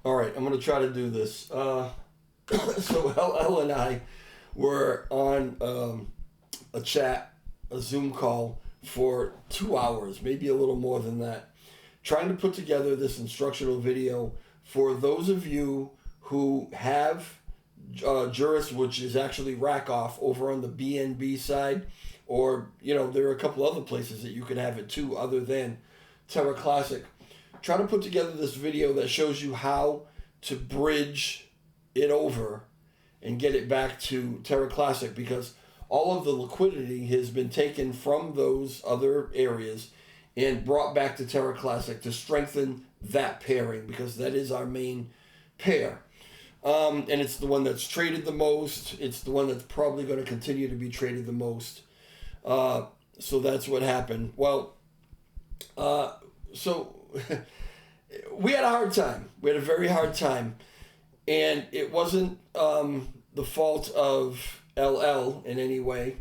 All right, I'm going to try to do this. So LL and I were on a chat, a Zoom call for 2 hours, maybe a little more than that, trying to put together this instructional video for those of you who have Juris, which is actually Rakoff over on the BNB side, or, you know, there are a couple other places that you can have it too other than Terra Classic. Try to put together this video that shows you how to bridge it over and get it back to Terra Classic, because all of the liquidity has been taken from those other areas and brought back to Terra Classic to strengthen that pairing, because that is our main pair. And it's the one that's traded the most. It's the one that's probably going to continue to be traded the most. So that's what happened. Well, so we had a hard time. We had a very hard time. And it wasn't the fault of LL in any way,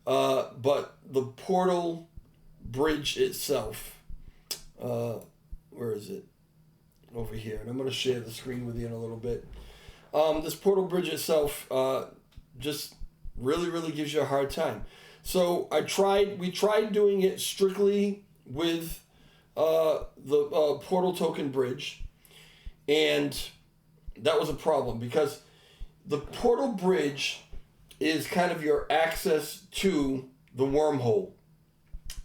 but the portal bridge itself. Where is it? Over here. And I'm going to share the screen with you in a little bit. This portal bridge itself just really gives you a hard time. So we tried doing it strictly with the portal token bridge, and that was a problem because the portal bridge is kind of your access to the wormhole.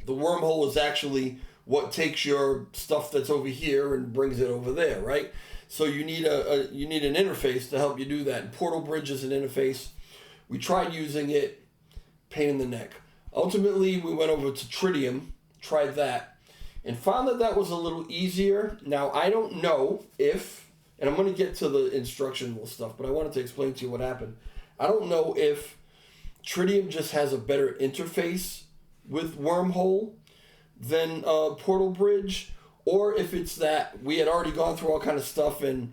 The wormhole is actually what takes your stuff that's over here and brings it over there, right? So you need you need an interface to help you do that. And portal bridge is an interface. We tried using it, pain in the neck. Ultimately, we went over to Tritium, tried that, and found that that was a little easier. Now, I don't know if, and I'm going to get to the instructional stuff, but I wanted to explain to you what happened. I don't know if Tritium just has a better interface with Wormhole than Portal Bridge, or if it's that we had already gone through all kind of stuff and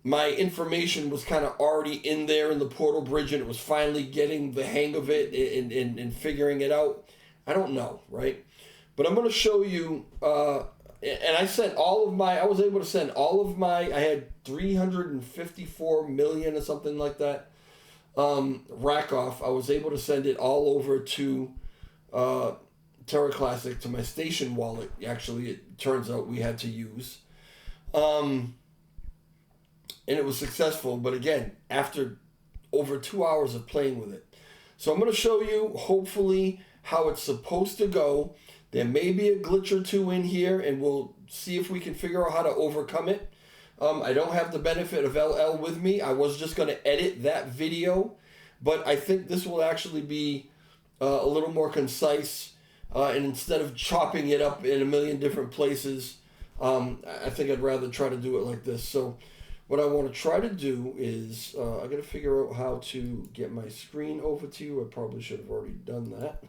my information was kind of already in there in the Portal Bridge and it was finally getting the hang of it and figuring it out. I don't know, right? But I'm going to show you, and I sent I was able to send all of my, I had 354 million or something like that, Rakoff. I was able to send it all over to Terra Classic, to my station wallet. Actually, it turns out we had to use. And it was successful, but again, after over 2 hours of playing with it. So I'm going to show you, hopefully, how it's supposed to go. There may be a glitch or two in here, and we'll see if we can figure out how to overcome it. I don't have the benefit of LL with me. I was just going to edit that video, but I think this will actually be a little more concise, and instead of chopping it up in a million different places, I think I'd rather try to do it like this. So what I want to try to do is, I got to figure out how to get my screen over to you. I probably should have already done that.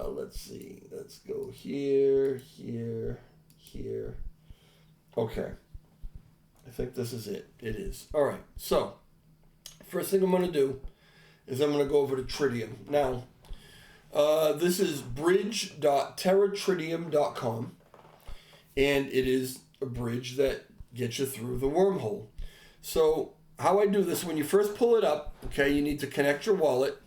Let's see. Let's go here, here, here. Okay. I think this is it. It is. All right. So, first thing I'm going to do is I'm going to go over to Tritium. Now, this is bridge.terratritium.com, and it is a bridge that gets you through the wormhole. So, how I do this, when you first pull it up, okay, you need to connect your wallet,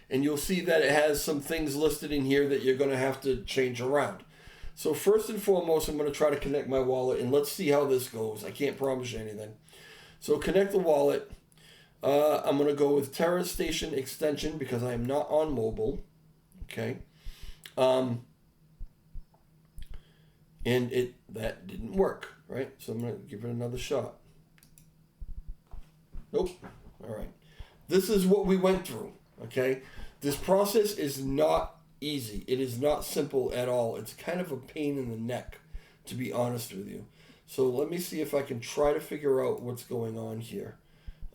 and you'll see that it has some things listed in here that you're going to have to change around. So first and foremost, I'm going to try to connect my wallet, and let's see how this goes. I can't promise you anything. So connect the wallet. I'm going to go with Terra Station extension because I am not on mobile. Okay. And that didn't work, right? So I'm going to give it another shot. Nope. All right. This is what we went through. Okay, this process is not easy. It is not simple at all. It's kind of a pain in the neck, to be honest with you. So let me see if I can try to figure out what's going on here.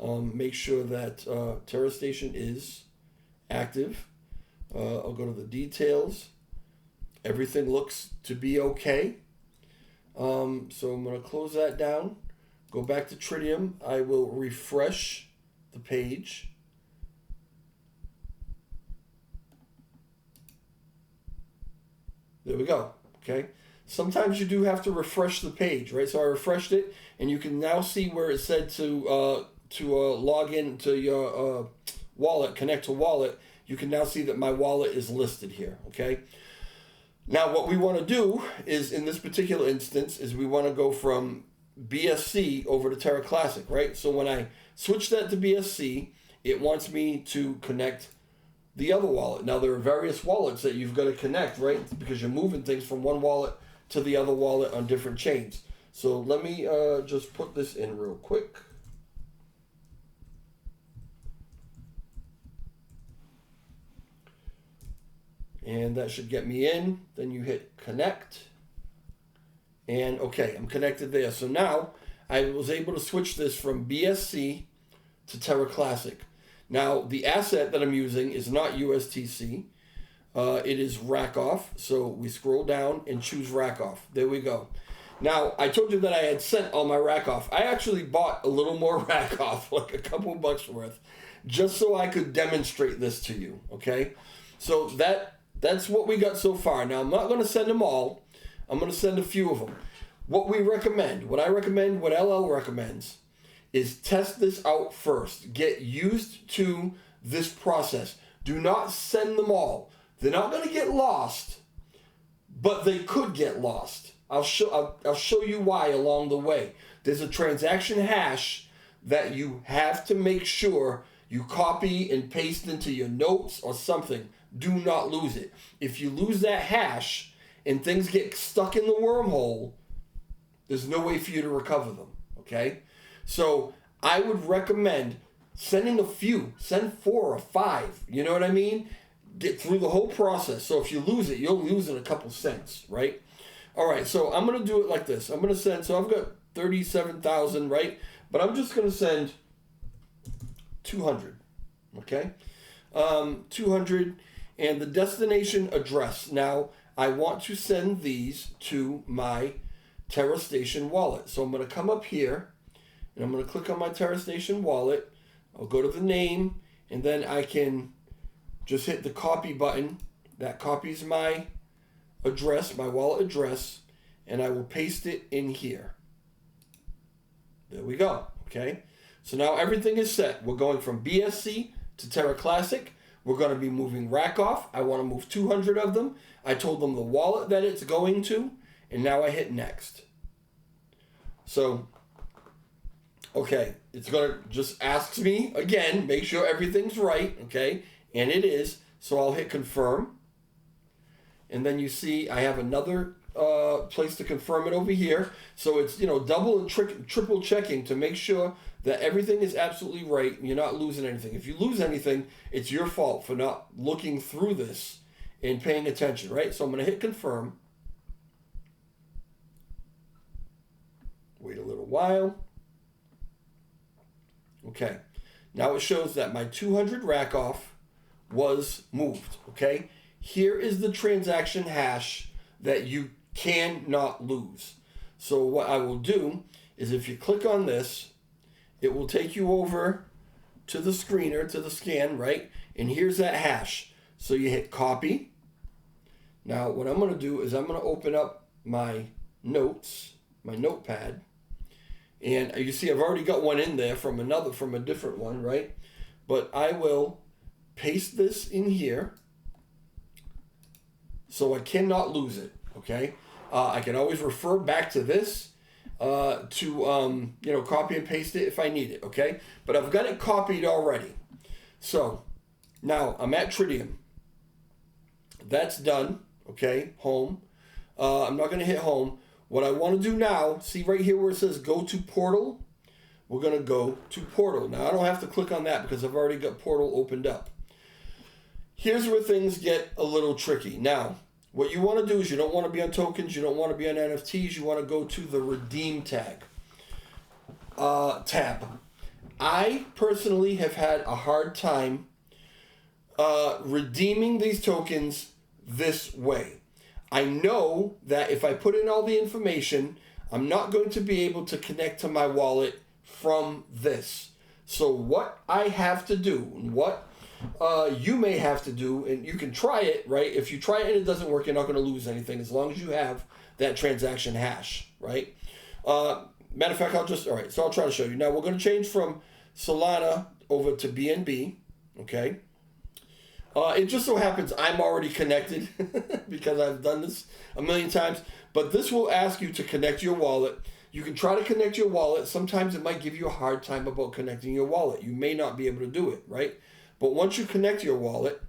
Make sure that Terra Station is active. I'll go to the details. Everything looks to be okay. So I'm going to close that down. Go back to Tritium. I will refresh the page. There we go. Okay. sometimes you do have to refresh the page, right? So I refreshed it, and you can now see where it said to log in to your wallet, connect to wallet. You can now see that my wallet is listed here, okay? Now what we want to do is, in this particular instance, is we want to go from BSC over to Terra Classic, right? So when I switch that to BSC, it wants me to connect the other wallet. Now there are various wallets that you've got to connect, right? Because you're moving things from one wallet to the other wallet on different chains. So let me just put this in real quick. And that should get me in. Then you hit connect. And okay, I'm connected there. So now I was able to switch this from BSC to Terra Classic. Now the asset that I'm using is not USTC. It is Rakoff. So we scroll down and choose Rakoff. There we go. Now I told you that I had sent all my Rakoff. I actually bought a little more Rakoff, like a couple bucks worth, just so I could demonstrate this to you. Okay, so that's what we got so far. Now I'm not going to send them all. I'm going to send a few of them. What I recommend, what LL recommends, is test this out first. Get used to this process. Do not send them all. They're not going to get lost, but they could get lost. I'll show you why along the way. There's a transaction hash that you have to make sure you copy and paste into your notes or something. Do not lose it. If you lose that hash and things get stuck in the wormhole, there's no way for you to recover them, okay? So I would recommend sending a few. Send 4 or 5, you know what I mean? Get through the whole process. So if you lose it, you'll lose it a couple cents, right? All right, so I'm going to do it like this. I'm going to send, so I've got 37,000, right? But I'm just going to send 200, okay? 200, and the destination address. Now, I want to send these to my Terra Station wallet. So I'm going to come up here, and I'm going to click on my Terra Station wallet. I'll go to the name, and then I can just hit the copy button. That copies my address, my wallet address, and I will paste it in here. There we go, okay? So now everything is set. We're going from BSC to Terra Classic. We're going to be moving Rakoff. I want to move 200 of them. I told them the wallet that it's going to, and now I hit next. So, okay, it's going to just ask me again, make sure everything's right, okay? And it is. So I'll hit confirm. And then you see I have another place to confirm it over here. So it's, double and triple checking to make sure that everything is absolutely right and you're not losing anything. If you lose anything, it's your fault for not looking through this and paying attention, right? So I'm going to hit confirm. Wait a little while. Okay. Now it shows that my 200 Rakoff was moved, okay? Here is the transaction hash that you cannot lose. So what I will do is if you click on this, it will take you over to the screener, to the scan, right? And here's that hash. So you hit copy. Now what I'm going to do is I'm going to open up my notes, my notepad. And you see I've already got one in there from a different one, right? But I will paste this in here so I cannot lose it, okay? I can always refer back to this to copy and paste it if I need it, okay? But I've got it copied already. So now I'm at Tritium. That's done, okay? Home. I'm not going to hit home. What I want to do now, see right here where it says go to portal? We're going to go to portal. Now I don't have to click on that because I've already got portal opened up. Here's where things get a little tricky. Now, what you want to do is you don't want to be on tokens, you don't want to be on NFTs, you want to go to the redeem tab. I personally have had a hard time redeeming these tokens this way. I know that if I put in all the information, I'm not going to be able to connect to my wallet from this. So what I have to do, and what you may have to do, and you can try it, right? If you try it and it doesn't work, you're not going to lose anything as long as you have that transaction hash, right? Matter of fact, all right, so I'll try to show you. Now, we're going to change from Solana over to BNB, okay? It just so happens I'm already connected because I've done this a million times, but this will ask you to connect your wallet. You can try to connect your wallet. Sometimes it might give you a hard time about connecting your wallet. You may not be able to do it, right? But once you connect your wallet,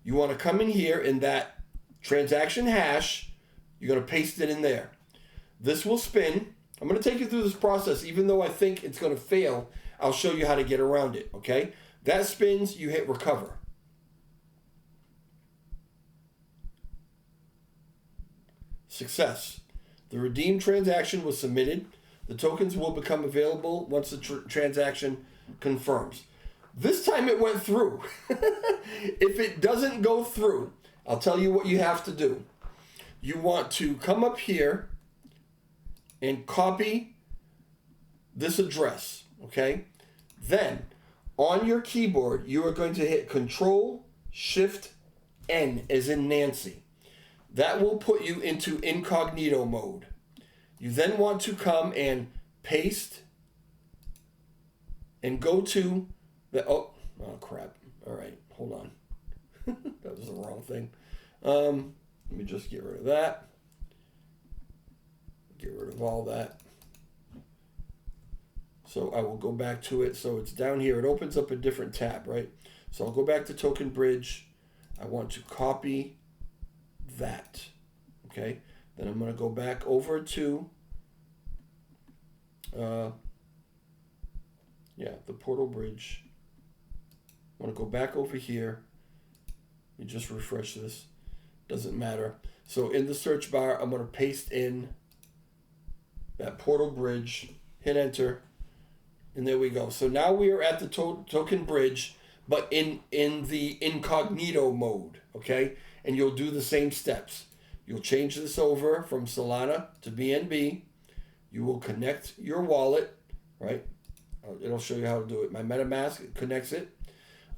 you want to come in here in that transaction hash. You're going to paste it in there. This will spin. I'm going to take you through this process. Even though I think it's going to fail, I'll show you how to get around it, okay? That spins, you hit recover. Success. The redeem transaction was submitted. The tokens will become available once the transaction confirms. This time it went through. If it doesn't go through, I'll tell you what you have to do. You want to come up here and copy this address, okay? Then, on your keyboard, you are going to hit Control-Shift-N as in Nancy. That will put you into incognito mode. You then want to come and paste and go to the, oh crap. All right, hold on. That was the wrong thing. Let me just get rid of that. Get rid of all that. So I will go back to it. So it's down here. It opens up a different tab, right? So I'll go back to Token Bridge. I want to copy that. Okay. Then I'm going to go back over to the portal bridge. I want to go back over here. You just refresh this. Doesn't matter. So in the search bar, I'm going to paste in that portal bridge, hit enter, and there we go. So now we are at the token bridge, but in the incognito mode, okay? And you'll do the same steps. You'll change this over from Solana to BNB. You will connect your wallet, right? It'll show you how to do it. My MetaMask connects it.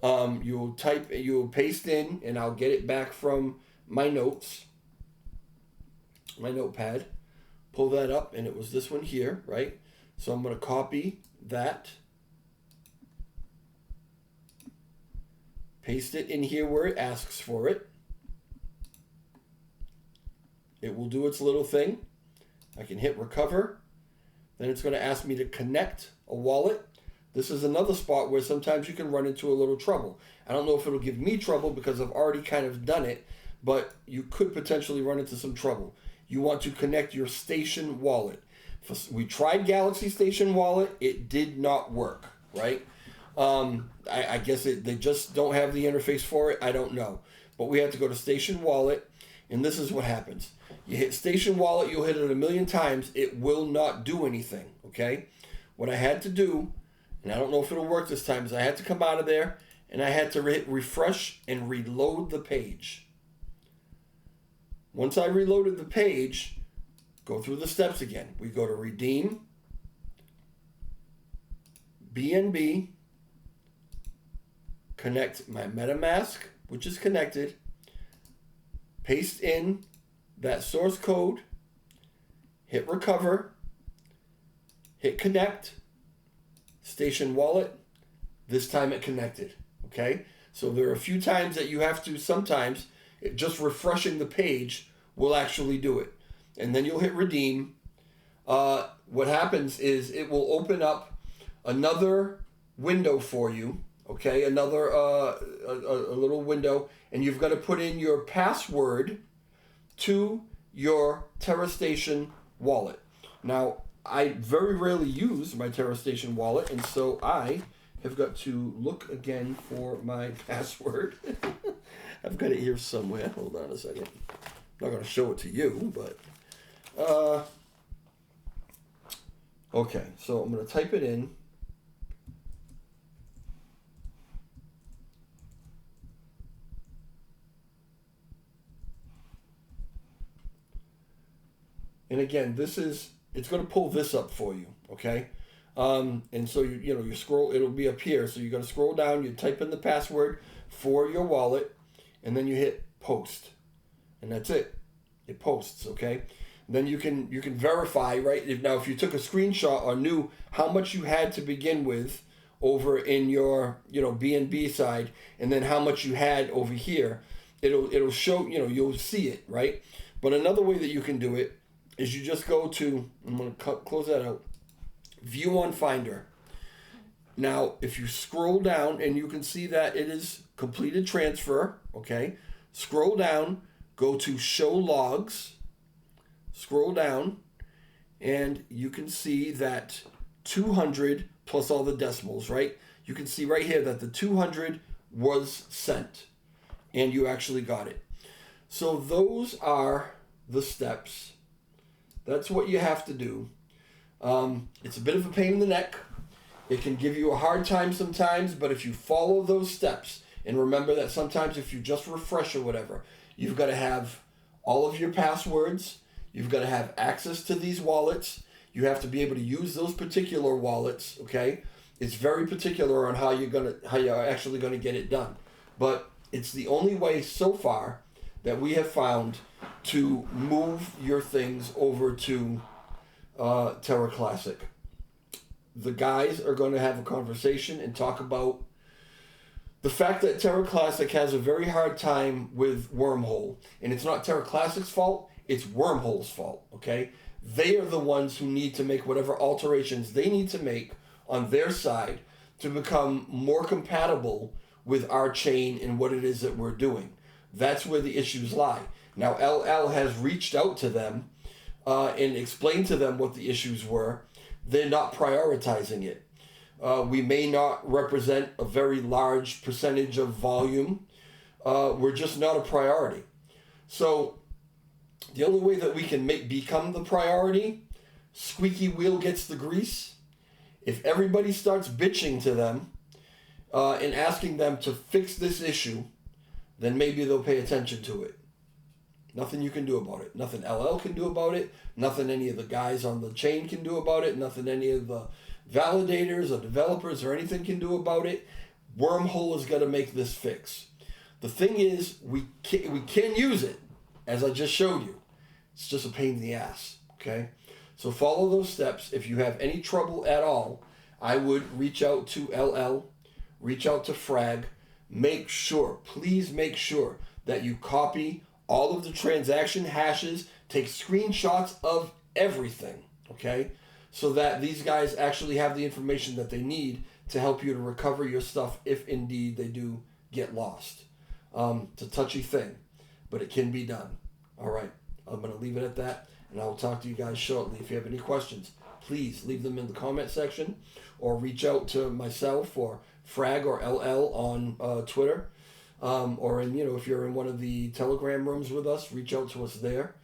You'll paste in, and I'll get it back from my notes, my notepad. Pull that up, and it was this one here, right? So I'm going to copy that, paste it in here where it asks for it. It will do its little thing. I can hit recover. Then it's going to ask me to connect a wallet. This is another spot where sometimes you can run into a little trouble. I don't know if it'll give me trouble because I've already kind of done it, but you could potentially run into some trouble. You want to connect your station wallet. We tried Galaxy Station Wallet. It did not work, right? I guess they just don't have the interface for it. I don't know. But we have to go to Station Wallet, and this is what happens. You hit Station Wallet, you'll hit it a million times. It will not do anything, okay? What I had to do, and I don't know if it'll work this time, is I had to come out of there, and I had to hit refresh and reload the page. Once I reloaded the page, go through the steps again. We go to redeem, BNB, connect my MetaMask, which is connected, paste in that source code, hit recover, hit connect, Station Wallet. This time it connected, okay? So there are a few times that you have to, sometimes, just refreshing the page will actually do it. And then you'll hit redeem. What happens is it will open up another window for you, okay? Another a little window, and you've got to put in your password to your Terra Station wallet. Now, I very rarely use my Terra Station wallet, and so I have got to look again for my password. I've got it here somewhere. Hold on a second. I'm not going to show it to you, but... okay, so I'm going to type it in. And again, it's going to pull this up for you, okay? And so you scroll, it'll be up here. So you're going to scroll down, you type in the password for your wallet, and then you hit post. And that's it. It posts, okay? then you can verify, right? If you took a screenshot or knew how much you had to begin with over in your BNB side, and then how much you had over here, it'll show, you'll see it, right? But another way that you can do it is you just go to, I'm going to close that out, View on Finder. Now, if you scroll down, and you can see that it is completed transfer, okay? Scroll down, go to Show Logs, scroll down, and you can see that 200 plus all the decimals, right? You can see right here that the 200 was sent, and you actually got it. So those are the steps. That's what you have to do. It's a bit of a pain in the neck. It can give you a hard time sometimes, but if you follow those steps, and remember that sometimes if you just refresh or whatever, you've got to have all of your passwords, you've got to have access to these wallets, you have to be able to use those particular wallets, okay? It's very particular on how you're actually gonna get it done. But it's the only way so far that we have found to move your things over to Terra Classic. The guys are going to have a conversation and talk about the fact that Terra Classic has a very hard time with Wormhole. And it's not Terra Classic's fault, it's Wormhole's fault, okay? They are the ones who need to make whatever alterations they need to make on their side to become more compatible with our chain and what it is that we're doing. That's where the issues lie. Now, LL has reached out to them and explained to them what the issues were. They're not prioritizing it. We may not represent a very large percentage of volume. We're just not a priority. So the only way that we can become the priority, squeaky wheel gets the grease. If everybody starts bitching to them and asking them to fix this issue, then maybe they'll pay attention to it. Nothing you can do about it. Nothing LL can do about it. Nothing any of the guys on the chain can do about it. Nothing any of the validators or developers or anything can do about it. Wormhole is going to make this fix. The thing is, we can use it, as I just showed you. It's just a pain in the ass, okay? So follow those steps. If you have any trouble at all, I would reach out to LL, reach out to Frag. Please make sure that you copy all of the transaction hashes, take screenshots of everything, okay? So that these guys actually have the information that they need to help you to recover your stuff if indeed they do get lost. It's a touchy thing, but it can be done. All right, I'm going to leave it at that, and I will talk to you guys shortly. If you have any questions, please leave them in the comment section or reach out to myself or Frag or LL on Twitter. Or if you're in one of the Telegram rooms with us, reach out to us there.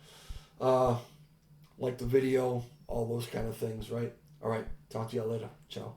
Like the video, all those kind of things, right? All right, talk to y'all later. Ciao.